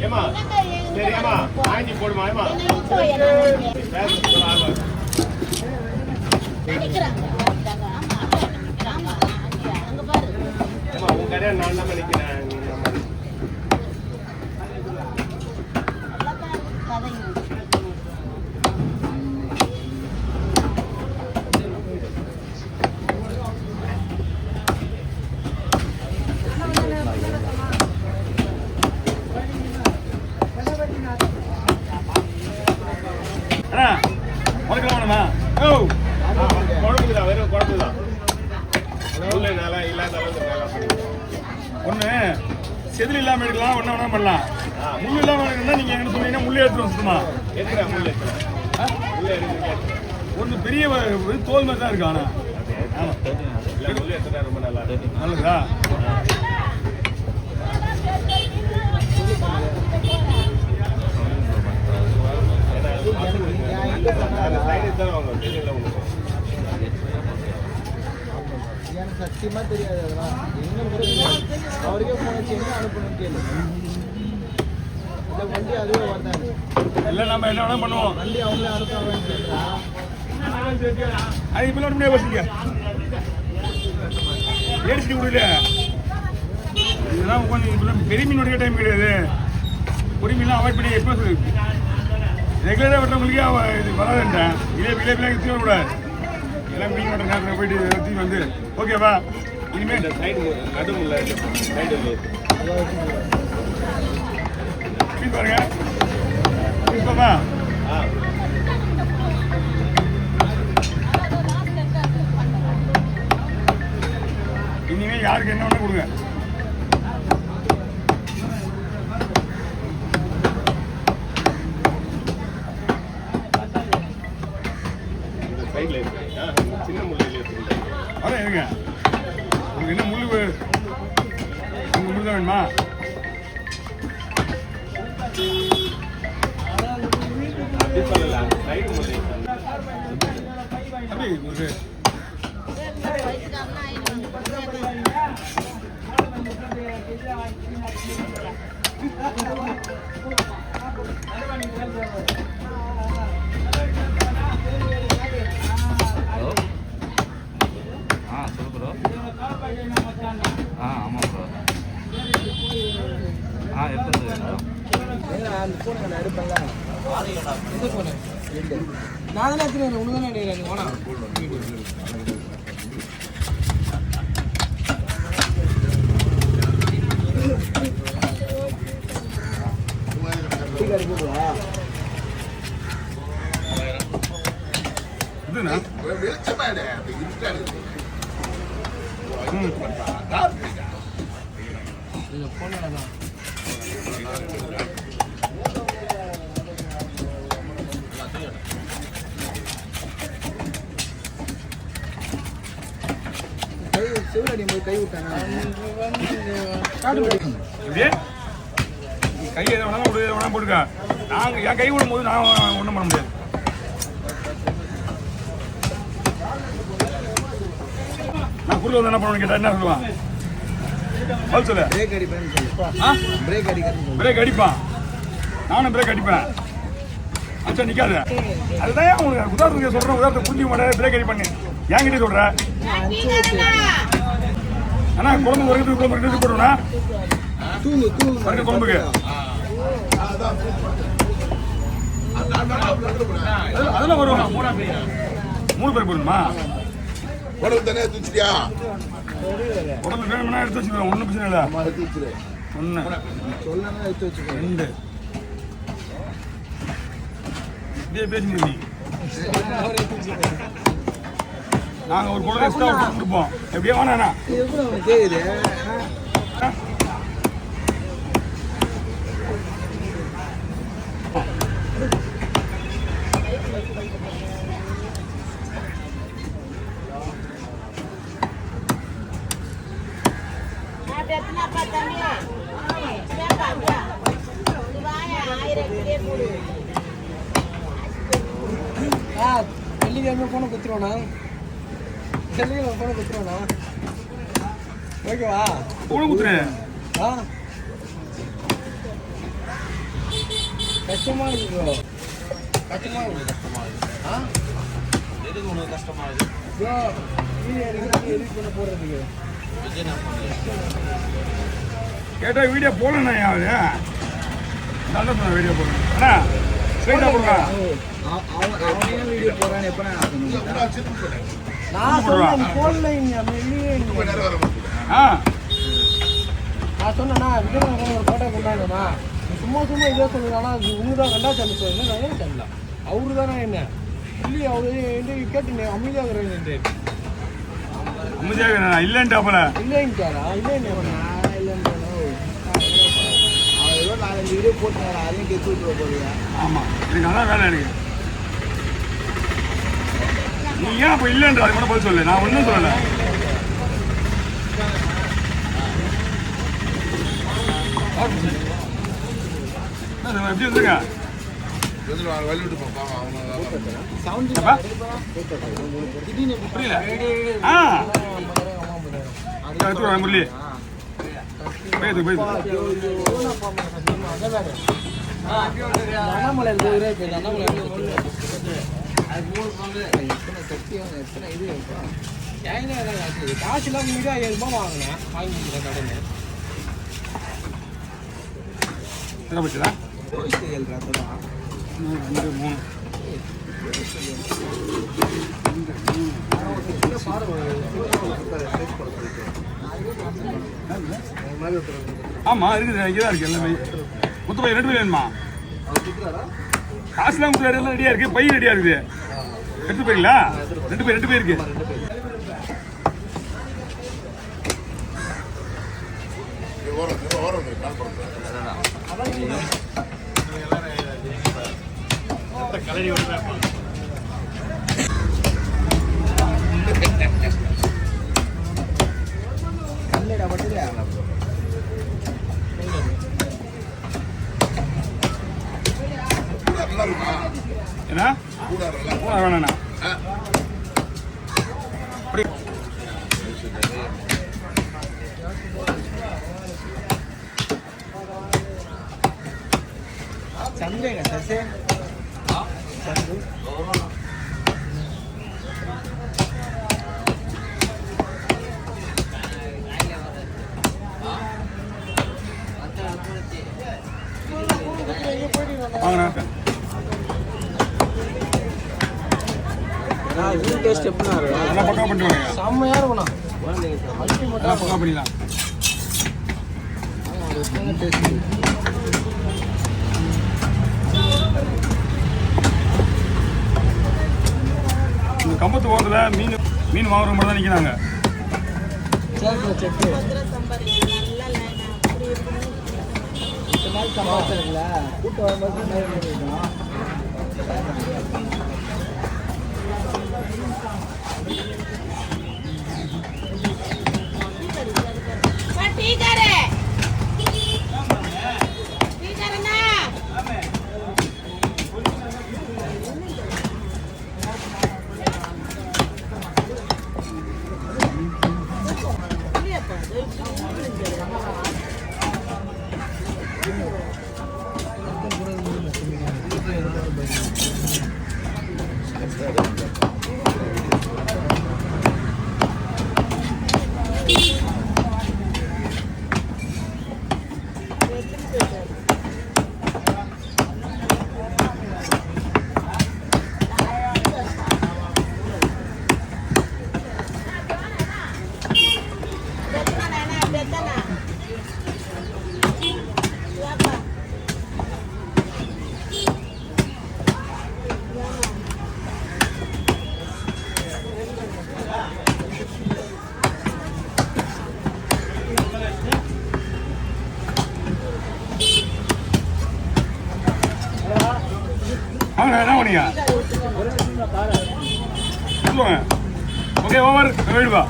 ஏமா சரியாமா வாங்கி போடுமா ஏமா உங்க கடையை நான் தான் நினைக்கிறேன். குழம்புதான் வெறும் குழம்புதான் இல்லாத ஒண்ணு செதில் இல்லாம எடுக்கலாம், ஒண்ணு வேணா பண்ணலாம். முள்ளு இல்லாம எடுக்கணும்னா நீங்க என்ன சொன்னீங்கன்னா முள்ளு எடுத்துரும் சுத்தமா. எடுக்கிறேன் முள்ளு எடுக்கிறேன். ஒன்று பெரிய தோல் மாதிரி தான் இருக்கு. ஆனா முள்ளு எடுத்துட்டா ரொம்ப நல்லா இருக்கு. நல்லதா? எனக்கு சத்தியமா தெரியாது. அதெல்லாம் அவருக்கே போன வச்சு என்ன அனுப்பணும் கேளு. இந்த வண்டி அதுவே வந்தாங்க எல்லாம் நம்ம என்ன வேணா பண்ணுவோம். வண்டி அவங்களே அனுப்புவாங்கன்னு கேட்குறா. அது இப்போ முடியாது வச்சுக்க ஏடிச்சு விடல. இதெல்லாம் கொஞ்சம் பெரிய மீன் வடிக்க டைம் கிடையாது. பொறி மீன்லாம் அவாய்ட் பண்ணி எப்போ ரெகுலராக வெட்டுறவங்களுக்கே இது வராதுன்றேன். இதே கூடாது. எல்லாம் மீன் வெட்டுற நேரத்தில் போயிட்டு எடுத்து வந்து ஓகேவா? இனிமேல் இந்த சைடு நடுவில் சைடு மீன் பாருங்க. மீன்பாப்பா இனிமேல் யாருக்கு என்ன வேணா கொடுங்க. சின்ன முள்ளு அதான் இருங்க. உங்களுக்கு என்ன முள்ளு உங்க முள்ளு தான் வேணுமா? அப்படி சொல்லலாம். சைடு முள்ளு அப்படி ஒரு ஆமாம் ப்ரோ. அந்த ஃபோனை நான் எடுப்பேன்ல. இந்த ஃபோனு நான் தானே எடுத்துக்கிறேன். ஒன்று தானே எடுக்கிறேன். நீ வேணா இதுண்ணா சிவனடி போய் கை விட்டாங்க. கை எதை வேணா போட்டுக்க. நாங்கள் என் கை விடும் போது நான் ஒன்றும் பண்ண முடியாது. நான் குள்ள வந்து என்ன பண்ணுவேன்னு கேட்டா என்ன சொல்லுவான்? சொல்லு. பிரேக் அடிப்பேன்னு சொல்லு. பிரேக் அடிக்கிறேன். பிரேக் அடிப்பான். நானும் பிரேக் அடிப்பேன். அச்சா நிக்காது. அதுதான் உனக்கு உதாரணத்துக்கு சொல்றேன். உதாரணத்தை புரிஞ்சுக்க மாட்டேன். பிரேக் அடிப்பேன்னு என்கிட்ட சொல்ற. ஆனா குழம்பு வரைக்கும் குழம்பு போடுவேனா? தூங்கு குழம்புக்கு அதெல்லாம் வரும். 3 பேர் போடணுமா? உடம்பு தானே தூச்சிட்டியா? உடம்பு வேணும்னா எடுத்து வச்சுக்கிறோம். ஒன்றும் பிரச்சனை இல்லை. 1 2 இப்படியே பேசுங்க. நாங்கள் ஒரு குழந்தை எக்ஸ்ட்ரா கொடுப்போம். எப்படியே வேணாண்ணா கேக்குது. வெள்ளிக்கிழமை போன குத்துருவோண்ணா. வெள்ளிக்கிழமை போன குத்துருவோண்ணா. ஓகேவா? போன குத்துறேன். கஷ்டமா இருக்கு ப்ரோ. எதுக்கு உனக்கு கஷ்டமா இருக்கு? ப்ரோ வீடியோ எடுக்கிறது எடிட் பண்ண போறதுக்கு. கேட்டா வீடியோ போடணும் யாரு நல்ல சொன்ன வீடியோ போடணும் அண்ணா ஸ்ட்ரைட்டாக போடுங்க. அவனே வீடியோ போறான்னு எப்ப நான் போடுவா. போடல ஆ நான் சொன்னேன்னா விஜய் ஒரு போட்டோ கொண்டாடுமா சும்மா சும்மா இதே சொல்லுறானா உங்களுக்கு தான் கண்டா தண்ணி சொல்லுங்க நான் தரல அவரு தானே என்ன இல்லையா அவரு கேட்டு அமைதியாக இருக்கிறேன் அமைதியாக இல்லைன்ட்டாப்பல இல்லைன்ட்டாரா இல்லைன்னு அவர் ஏதோ 4-5 வீடியோ போட்டுனாரா அதையும் கெத்து விட்டுருவ போறியா? ஆமாம் எனக்கு அதான் வேலை எனக்கு. நீ ஏன் அப்போ இல்லைன்ற அது கூட பதில் சொல்லு. நான் ஒன்றும் சொல்லலை. எப்படி வந்துருங்க புரியல. ஆ முரளி போயிது போயிது. அண்ணாமலை அண்ணாமலை எத்தனை இது காசு இல்லாம 5000 ரூபாய் வாங்கினேன் வாங்கிக்கிறேன் கடன் என்ன போச்சுடா? 7 ரூபா 2 3 ஆமா இருக்குது இங்கதான் இருக்கு எல்லாமே. மொத்த பை 2 பை வேணுமா? காசுலாம் கொடுக்குறாரு எல்லாம் ரெடியா இருக்கு. பை ரெடியா இருக்குது. எடுத்து போயிங்களா? 2 பை இருக்கு. கலரி விடுவேன். கல்லடா பட்டுல என்ன கூட வேணாண்ணா சந்தைங்க சசே சந்தை வாங்கண்ணா. இது டேஸ்ட் எப்படின்னா நல்லா பக்கா பண்ணிட்டு வாங்க. செம்மையா இருக்கணும் நல்லா பக்கா பண்ணிடலாம். இந்த கம்பத்து ஓரத்தில் மீன் வாங்குற மாதிரி தான் நிற்கிறாங்க. செக்கு சம்பாதிச்சிருக்கல கூட்டு வரும்போது வாங்க என்ன பண்ணீங்க சொல்லுவாங்க. ஓகே ஓவர் போயிடுவா.